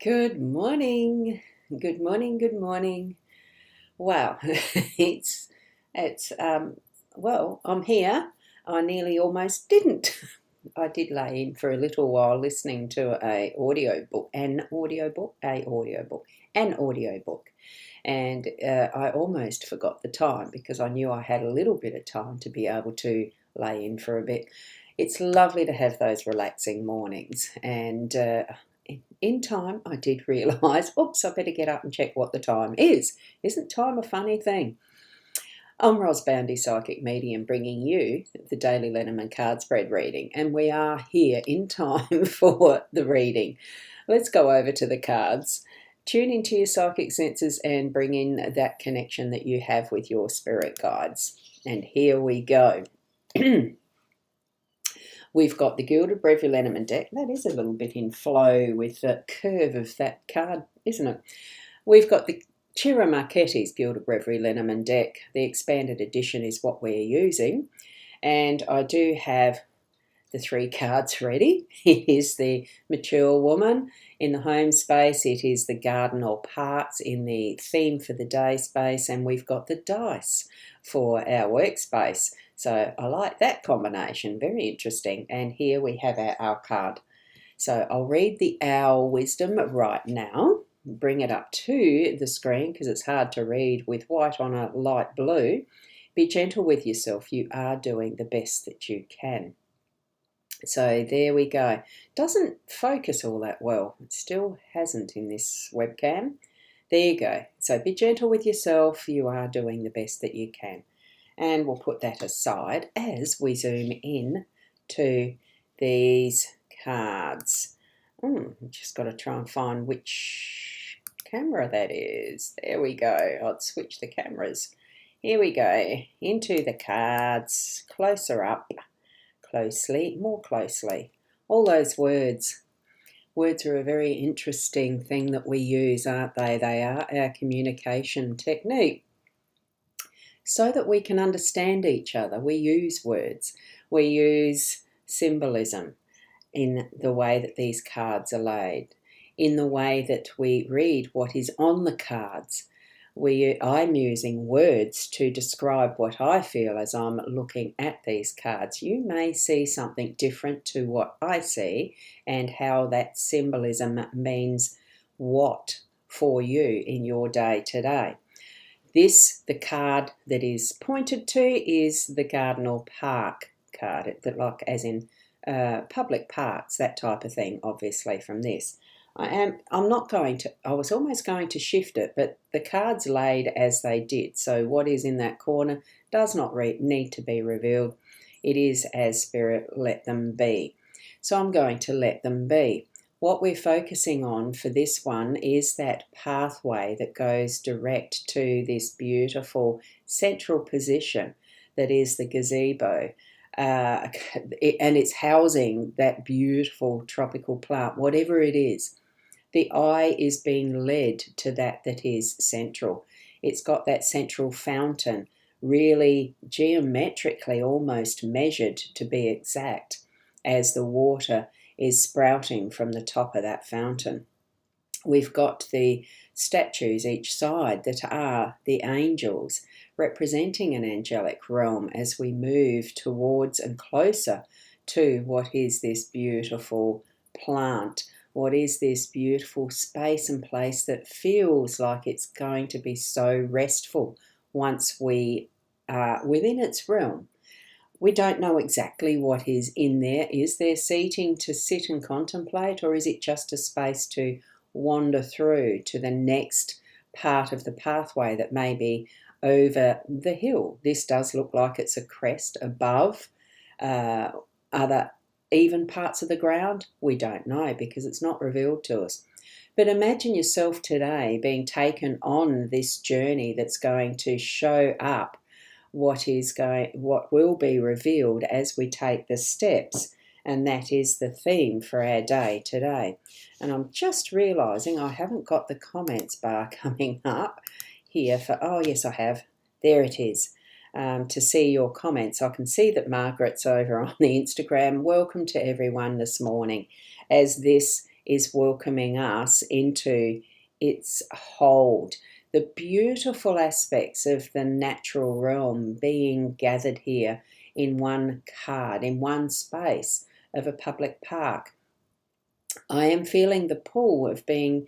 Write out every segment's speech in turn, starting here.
Good morning. Good morning. Good morning. Wow, it's I'm here. I nearly almost didn't. I did lay in for a little while listening to an audiobook, and I almost forgot the time because I knew I had a little bit of time to be able to lay in for a bit. It's lovely to have those relaxing mornings, and in time I did realise, oops, I better get up and check what the time is. Isn't time a funny thing? I'm Boundy, Psychic Medium, bringing you the daily Lenormand card spread reading, and we are here in time for the reading. Let's go over to the cards. Tune into your psychic senses and bring in that connection that you have with your spirit guides. And here we go. We've got the Gilded Breviary Lenormand deck. That is a little bit in flow with the curve of that card, isn't it? We've got the Chira Marchetti's Gilded Breviary Lenormand deck. The expanded edition is what we're using. And I do have the three cards ready. It is the Mature Woman in the home space. It is the Garden or Parks in the Theme for the Day space. And we've got the dice for our workspace. So I like that combination. Very interesting. And here we have our owl card. So I'll read the owl wisdom right now. Bring it up to the screen because it's hard to read with white on a light blue. Be gentle with yourself. You are doing the best that you can. So there we go. Doesn't focus all that well. It still hasn't in this webcam. There you go. So be gentle with yourself. You are doing the best that you can. And we'll put that aside as we zoom in to these cards. Just got to try and find which camera that is. There we go. I'll switch the cameras. Here we go. Into the cards. Closer up. Closely. More closely. All those words. Words are a very interesting thing that we use, aren't they? They are our communication technique. So that we can understand each other, we use words. We use symbolism in the way that these cards are laid, in the way that we read what is on the cards. I'm using words to describe what I feel as I'm looking at these cards. You may see something different to what I see and how that symbolism means what for you in your day today. The card that is pointed to is the Garden or Park card, like as in public parks, that type of thing, obviously from this. I was almost going to shift it, but the cards laid as they did. So what is in that corner does not need to be revealed. It is as Spirit let them be. So I'm going to let them be. What we're focusing on for this one is that pathway that goes direct to this beautiful central position that is the gazebo. And it's housing that beautiful tropical plant, whatever it is. The eye is being led to that is central. It's got that central fountain, really geometrically almost measured to be exact, as the water is sprouting from the top of that fountain. We've got the statues each side that are the angels, representing an angelic realm as we move towards and closer to what is this beautiful plant, what is this beautiful space and place that feels like it's going to be so restful once we are within its realm. We don't know exactly what is in there. Is there seating to sit and contemplate, or is it just a space to wander through to the next part of the pathway that may be over the hill? This does look like it's a crest above other even parts of the ground. We don't know because it's not revealed to us. But imagine yourself today being taken on this journey that's going to show up what will be revealed as we take the steps, and that is the theme for our day today. And I'm just realizing I haven't got the comments bar coming up here for, oh yes I have, there it is, to see your comments. I can see that Margaret's over on the Instagram. Welcome to everyone this morning, as this is welcoming us into its hold. The beautiful aspects of the natural realm being gathered here in one card, in one space of a public park. I am feeling the pull of being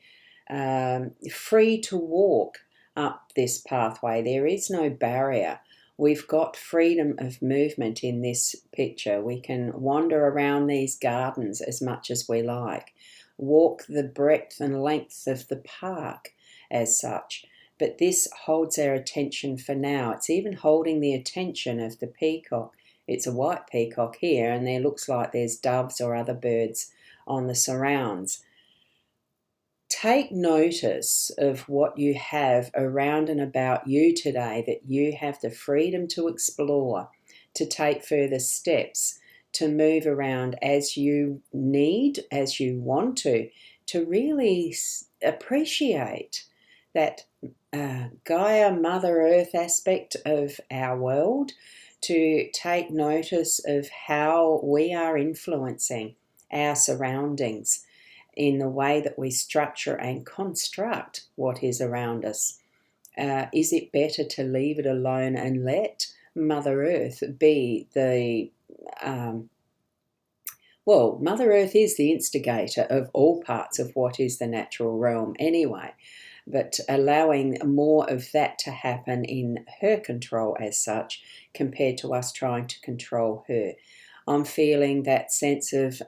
free to walk up this pathway. There is no barrier. We've got freedom of movement in this picture. We can wander around these gardens as much as we like, walk the breadth and length of the park as such. But this holds our attention for now. It's even holding the attention of the peacock. It's a white peacock here, and there looks like there's doves or other birds on the surrounds. Take notice of what you have around and about you today that you have the freedom to explore, to take further steps, to move around as you need, as you want to really appreciate that Gaia, Mother Earth aspect of our world, to take notice of how we are influencing our surroundings in the way that we structure and construct what is around us. Is it better to leave it alone and let Mother Earth be the... well, Mother Earth is the instigator of all parts of what is the natural realm anyway, but allowing more of that to happen in her control as such compared to us trying to control her. I'm feeling that sense of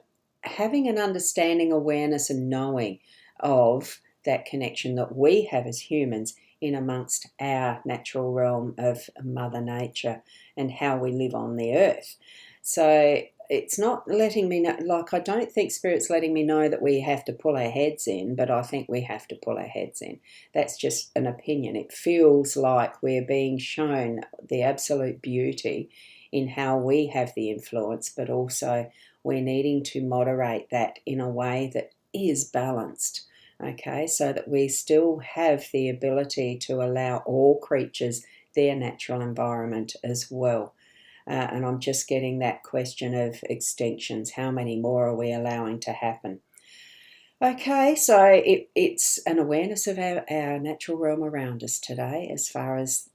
having an understanding, awareness and knowing of that connection that we have as humans in amongst our natural realm of Mother Nature and how we live on the earth. So it's not letting me know, like I don't think Spirit's letting me know that we have to pull our heads in, but I think we have to pull our heads in. That's just an opinion. It feels like we're being shown the absolute beauty in how we have the influence, but also we're needing to moderate that in a way that is balanced, okay, so that we still have the ability to allow all creatures their natural environment as well. And I'm just getting that question of extinctions. How many more are we allowing to happen? Okay, so it's an awareness of our natural realm around us today as far as,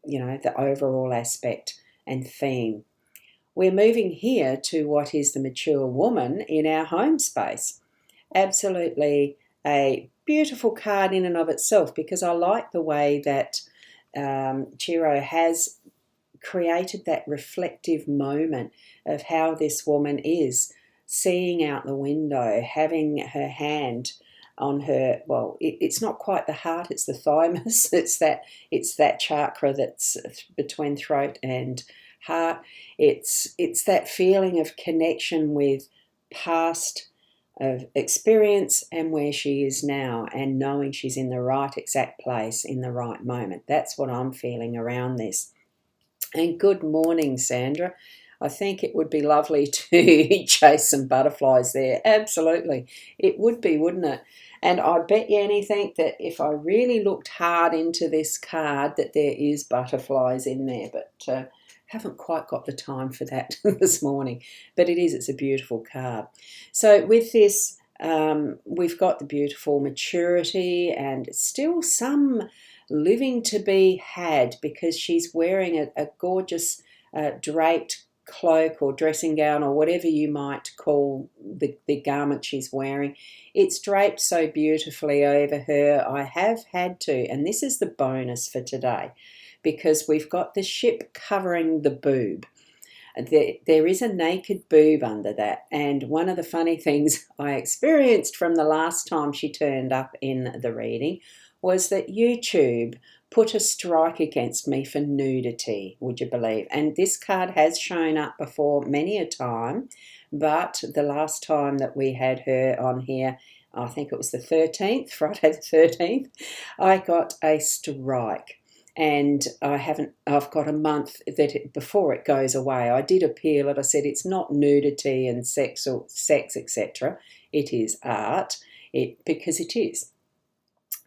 you know, the overall aspect and theme. We're moving here to what is the mature woman in our home space. Absolutely a beautiful card in and of itself, because I like the way that Chiro has created that reflective moment of how this woman is seeing out the window, having her hand on her, well, it's not quite the heart, it's the thymus. It's that chakra that's between throat and heart. It's that feeling of connection with past of experience and where she is now, and knowing she's in the right exact place in the right moment. That's what I'm feeling around this. And good morning, Sandra. I think it would be lovely to chase some butterflies there. Absolutely. It would be, wouldn't it? And I bet you anything that if I really looked hard into this card that there is butterflies in there, but haven't quite got the time for that this morning. But it's a beautiful card. So with this, we've got the beautiful maturity and still some living to be had, because she's wearing a gorgeous draped cloak or dressing gown or whatever you might call the garment she's wearing. It's draped so beautifully over her. I have had to, and this is the bonus for today, because we've got the ship covering the boob. There is a naked boob under that, and one of the funny things I experienced from the last time she turned up in the reading was that YouTube put a strike against me for nudity, would you believe? And this card has shown up before many a time, but the last time that we had her on here, I think it was the 13th, Friday the 13th, I got a strike. And I've got a month before it goes away. I did appeal it. I said it's not nudity and sex, etc. It is art, because it is.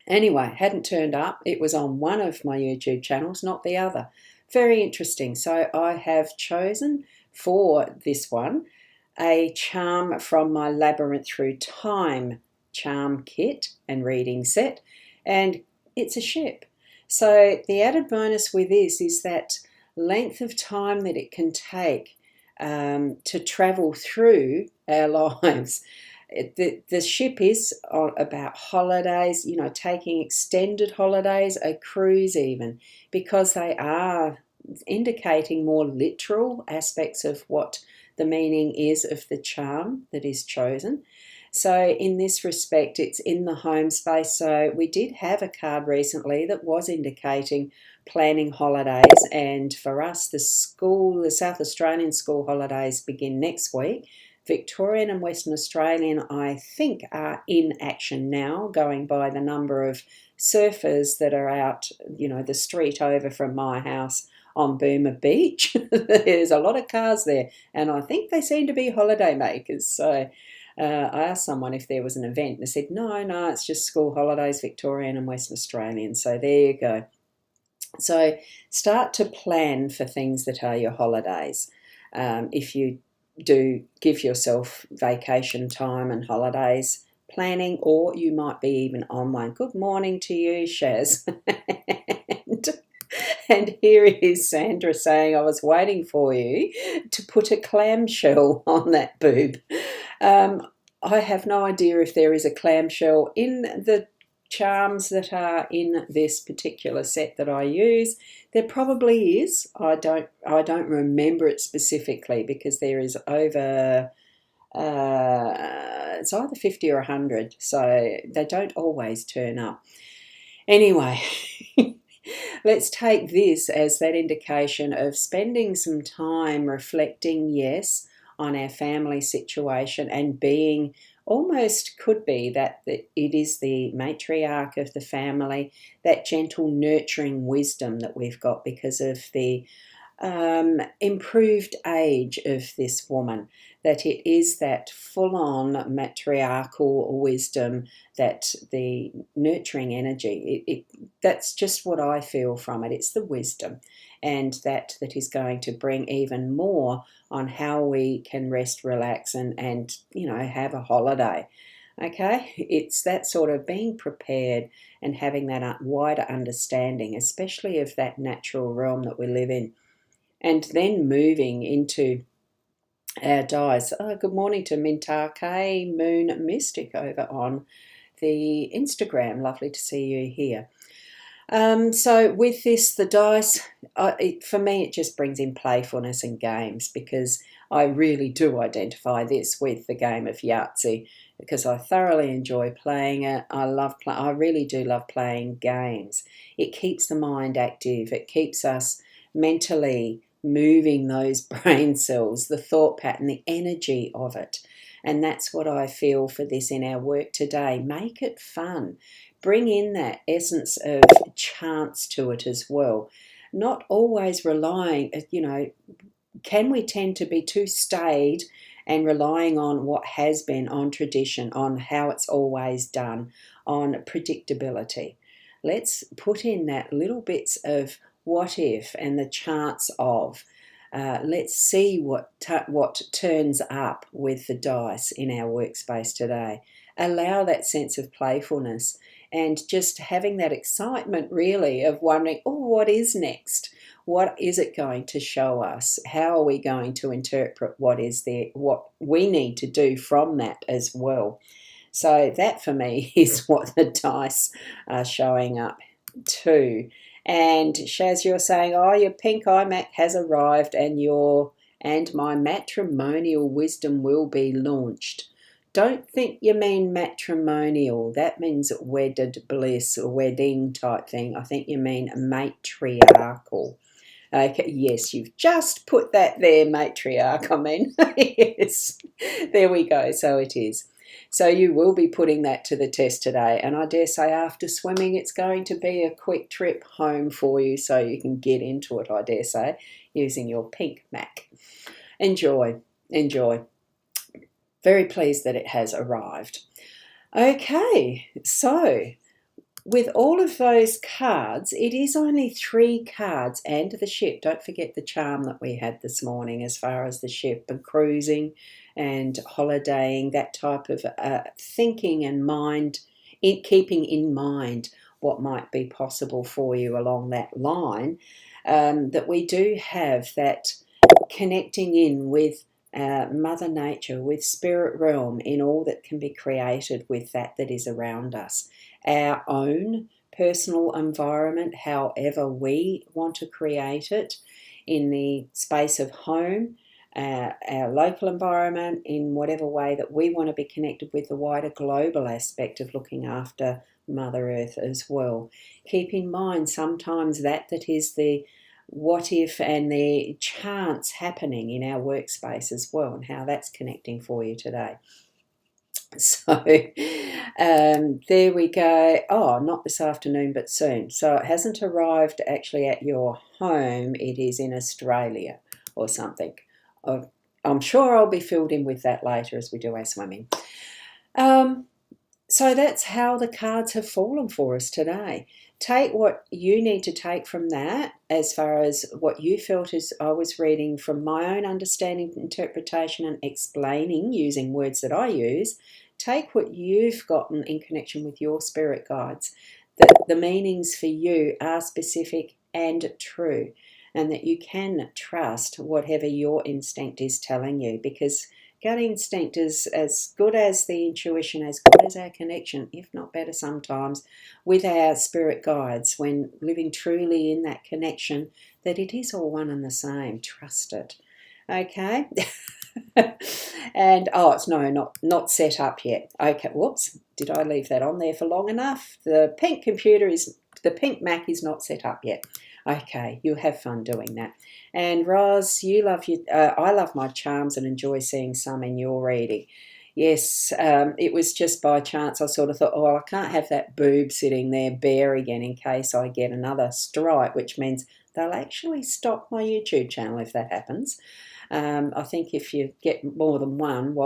Anyway, hadn't turned up. It was on one of my YouTube channels, not the other. Very interesting. So I have chosen for this one a charm from my Labyrinth Through Time charm kit and reading set, and it's a ship. So the added bonus with this is that length of time that it can take to travel through our lives. The ship is about holidays, taking extended holidays, a cruise even, because they are indicating more literal aspects of what the meaning is of the charm that is chosen. So in this respect, it's in the home space. So we did have a card recently that was indicating planning holidays, and for us, the South Australian school holidays begin next week. Victorian and Western Australian, I think, are in action now, going by the number of surfers that are out, the street over from my house on Boomer Beach. There's a lot of cars there, and I think they seem to be holiday makers. So I asked someone if there was an event, and they said, no, it's just school holidays, Victorian and Western Australian. So there you go. So start to plan for things that are your holidays. If you do give yourself vacation time and holidays planning, or you might be even on one. Good morning to you, Shaz. And here is Sandra saying, I was waiting for you to put a clamshell on that boob. I have no idea if there is a clamshell in the charms that are in this particular set that I use. There probably is. I don't remember it specifically, because there is over it's either 50 or 100, so they don't always turn up. Anyway, let's take this as that indication of spending some time reflecting, yes, on our family situation, and being almost could be that it is the matriarch of the family, that gentle nurturing wisdom that we've got because of the improved age of this woman, that it is that full-on matriarchal wisdom, that the nurturing energy, that's just what I feel from it. It's the wisdom, and that is going to bring even more on how we can rest, relax, and have a holiday. Okay, it's that sort of being prepared and having that wider understanding, especially of that natural realm that we live in. And then moving into our dies. Good morning to Mintar K Moon Mystic over on the Instagram. Lovely to see you here. So with this, the dice, for me, it just brings in playfulness and games, because I really do identify this with the game of Yahtzee, because I thoroughly enjoy playing it. I really do love playing games. It keeps the mind active. It keeps us mentally moving those brain cells, the thought pattern, the energy of it. And that's what I feel for this in our work today. Make it fun. Bring in that essence of chance to it as well. Not always relying, can we tend to be too staid and relying on what has been, on tradition, on how it's always done, on predictability. Let's put in that little bits of what if and the chance of. Let's see what turns up with the dice in our workspace today. Allow that sense of playfulness, and just having that excitement really of wondering, what is next? What is it going to show us? How are we going to interpret what is there, what we need to do from that as well? So that for me is what the dice are showing up to. And Shaz, you're saying, your pink iMac has arrived, and my matrimonial wisdom will be launched. Don't think you mean matrimonial. That means wedded bliss or wedding type thing. I think you mean matriarchal. Okay, yes, you've just put that there, matriarch. I mean, yes, there we go. So it is. So you will be putting that to the test today. And I dare say after swimming, it's going to be a quick trip home for you, so you can get into it, I dare say, using your pink Mac. Enjoy. Very pleased that it has arrived. Okay, so with all of those cards, it is only 3 cards and the ship. Don't forget the charm that we had this morning as far as the ship and cruising and holidaying, that type of thinking and mind, keeping in mind what might be possible for you along that line, that we do have that connecting in with Mother Nature, with spirit realm, in all that can be created with that is around us. Our own personal environment, however we want to create it, in the space of home, our local environment, in whatever way that we want to be connected with the wider global aspect of looking after Mother Earth as well. Keep in mind sometimes that is the what if and the chance happening in our workspace as well, and how that's connecting for you today. So there we go. Oh, not this afternoon, but soon. So it hasn't arrived actually at your home. It is in Australia or something. I'm sure I'll be filled in with that later as we do our swimming. So that's how the cards have fallen for us today. Take what you need to take from that, as far as what you felt as I was reading from my own understanding, interpretation, and explaining using words that I use. Take what you've gotten in connection with your spirit guides, that the meanings for you are specific and true, and that you can trust whatever your instinct is telling you, because gut instinct is as good as the intuition, as good as our connection, if not better sometimes, with our spirit guides, when living truly in that connection, that it is all one and the same. Trust it. Okay? And, it's not set up yet. Okay, whoops, did I leave that on there for long enough? The pink pink Mac is not set up yet. Okay, you'll have fun doing that. And Roz, I love my charms and enjoy seeing some in your reading. Yes, it was just by chance I sort of thought, I can't have that boob sitting there bare again in case I get another stripe, which means they'll actually stop my YouTube channel if that happens. I think if you get more than one,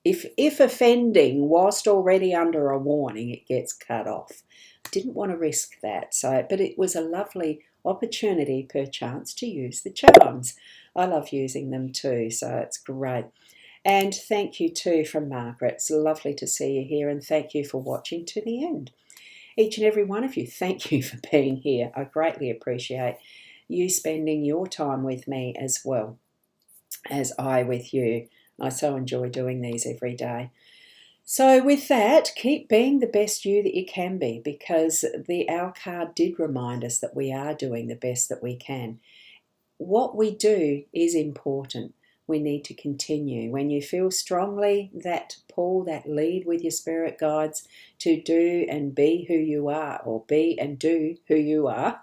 if offending whilst already under a warning, it gets cut off. Didn't want to risk that. But it was a lovely opportunity perchance to use the charms. I love using them too, so it's great. And thank you too from Margaret. It's lovely to see you here, and thank you for watching to the end. Each and every one of you, thank you for being here. I greatly appreciate you spending your time with me as well as I with you. I so enjoy doing these every day. So with that, keep being the best you that you can be, because the Owl card did remind us that we are doing the best that we can. What we do is important. We need to continue. When you feel strongly that pull, that lead with your spirit guides to do and be who you are, or be and do who you are,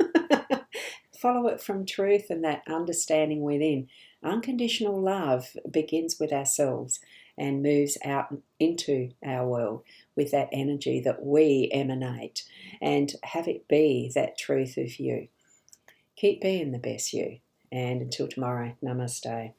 follow it from truth and that understanding within. Unconditional love begins with ourselves and moves out into our world with that energy that we emanate, and have it be that truth of you. Keep being the best you. And until tomorrow, namaste.